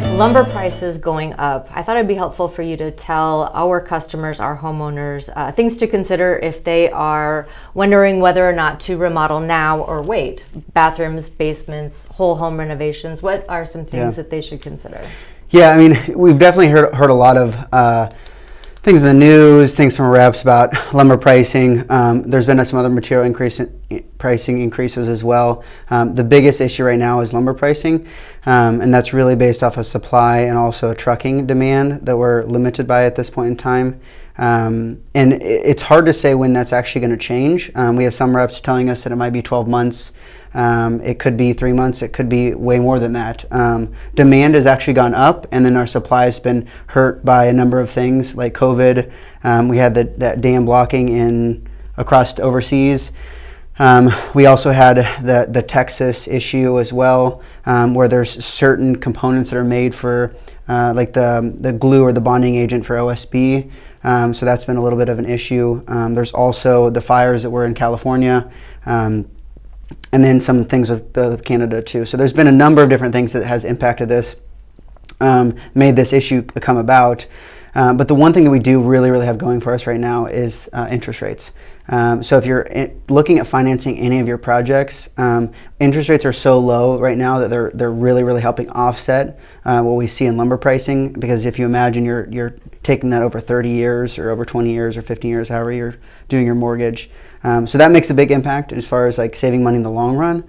With lumber prices going up, I thought it'd be helpful for you to tell our customers, our homeowners, things to consider if they are wondering whether or not to remodel now or wait. Bathrooms, basements, whole home renovations. What are some things that they should consider? Yeah, I mean, we've definitely heard a lot of things in the news, things from reps about lumber pricing. There's been some other material pricing increases as well. The biggest issue right now is lumber pricing, and that's really based off of supply and also a trucking demand that we're limited by at this point in time. And it's hard to say when that's actually going to change. We have some reps telling us that it might be 12 months. It could be 3 months. It could be way more than that. Demand has actually gone up, and then our supply has been hurt by a number of things like COVID. We had that dam blocking across overseas. We also had the Texas issue as well, where there's certain components that are made for like the glue or the bonding agent for OSB. So that's been a little bit of an issue. There's also the fires that were in California. And then some things with Canada too. So there's been a number of different things that has impacted this, made this issue come about. But the one thing that we do really have going for us right now is interest rates. So if you're looking at financing any of your projects, interest rates are so low right now that they're really helping offset what we see in lumber pricing. Because if you imagine you're taking that over 30 years or over 20 years or 15 years, however you're doing your mortgage. So that makes a big impact as far as like saving money in the long run.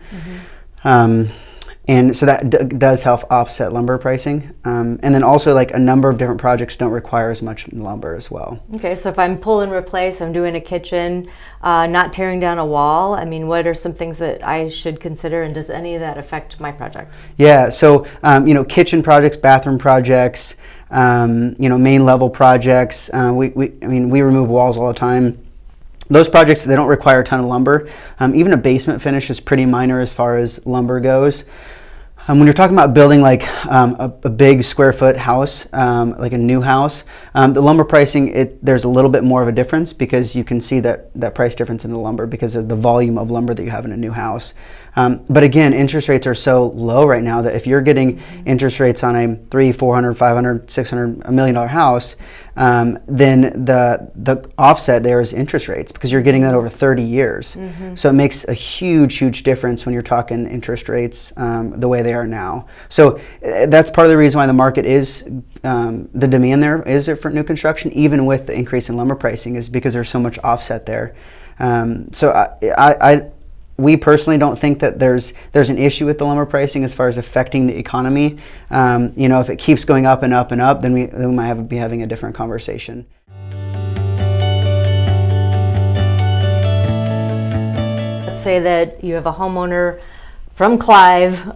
And so that does help offset lumber pricing. And then also like a number of different projects don't require as much lumber as well. Okay, so if I'm pull and replace, I'm doing a kitchen, not tearing down a wall, I mean, what are some things that I should consider, and does any of that affect my project? Yeah, so kitchen projects, bathroom projects, main level projects. We remove walls all the time. Those projects, they don't require a ton of lumber. Even a basement finish is pretty minor as far as lumber goes. When you're talking about building like a big square foot house, like a new house, the lumber pricing, there's a little bit more of a difference because you can see that price difference in the lumber because of the volume of lumber that you have in a new house. But again, interest rates are so low right now that if you're getting interest rates on a $300, $400, $500, $600, $1 million house, then the offset there is interest rates because you're getting that over 30 years. So it makes a huge difference when you're talking interest rates the way they are now. So that's part of the reason why the market is, the demand there is for new construction, even with the increase in lumber pricing, is because there's so much offset there. So we personally don't think that there's an issue with the lumber pricing as far as affecting the economy. If it keeps going up and up and up, then we might be having a different conversation. Let's say that you have a homeowner from Clive.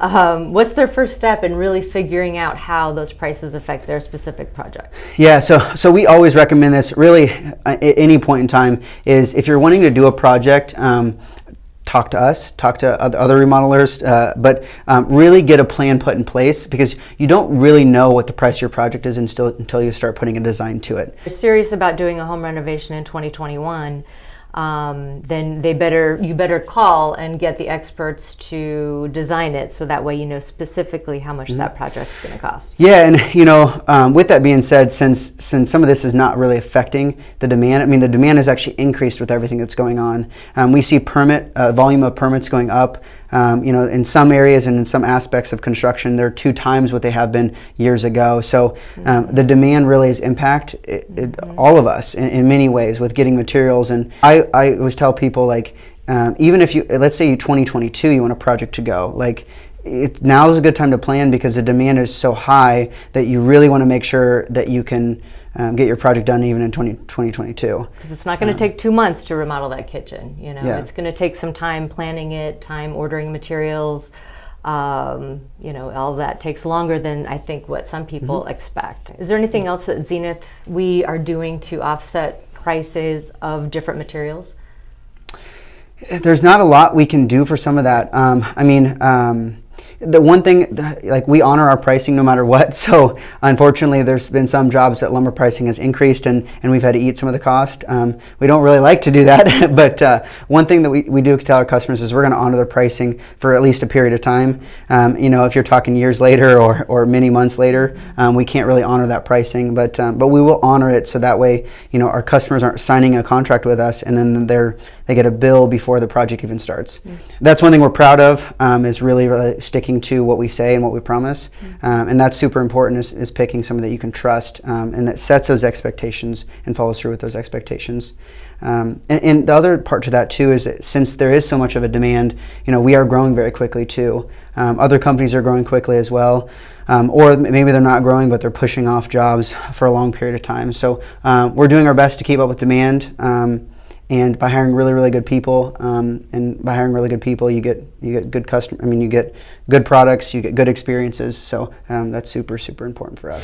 What's their first step in really figuring out how those prices affect their specific project? Yeah, so we always recommend this really at any point in time is if you're wanting to do a project, talk to us, talk to other remodelers, but really get a plan put in place because you don't really know what the price of your project is until you start putting a design to it. If you're serious about doing a home renovation in 2021, then you better call and get the experts to design it so that way you know specifically how much that project's going to cost. Yeah, and with that being said, since some of this is not really affecting the demand, I mean the demand has actually increased with everything that's going on. We see volume of permits going up. In some areas and in some aspects of construction, they're 2 times what they have been years ago. So the demand really is impact all of us in many ways with getting materials. And I always tell people, like, even if let's say 2022, you want a project to go, like, now is a good time to plan because the demand is so high that you really want to make sure that you can get your project done even in 2022. Because it's not going to take 2 months to remodel that kitchen. It's going to take some time planning it, time ordering materials. All that takes longer than I think what some people expect. Is there anything else that Zenith we are doing to offset prices of different materials? There's not a lot we can do for some of that. the one thing, like, we honor our pricing no matter what. So unfortunately, there's been some jobs that lumber pricing has increased, and we've had to eat some of the cost. We don't really like to do that, but one thing that we do tell our customers is we're going to honor their pricing for at least a period of time. If you're talking years later or many months later, we can't really honor that pricing, but we will honor it, so that way, our customers aren't signing a contract with us and then they get a bill before the project even starts. That's one thing we're proud of, is really sticking to what we say and what we promise. And that's super important, is picking someone that you can trust, and that sets those expectations and follows through with those expectations. And the other part to that too is that since there is so much of a demand, we are growing very quickly too. Other companies are growing quickly as well, or maybe they're not growing, but they're pushing off jobs for a long period of time. So we're doing our best to keep up with demand. And by hiring really, really good people, and by hiring really good people, you get good you get good products, you get good experiences. So that's super, super important for us.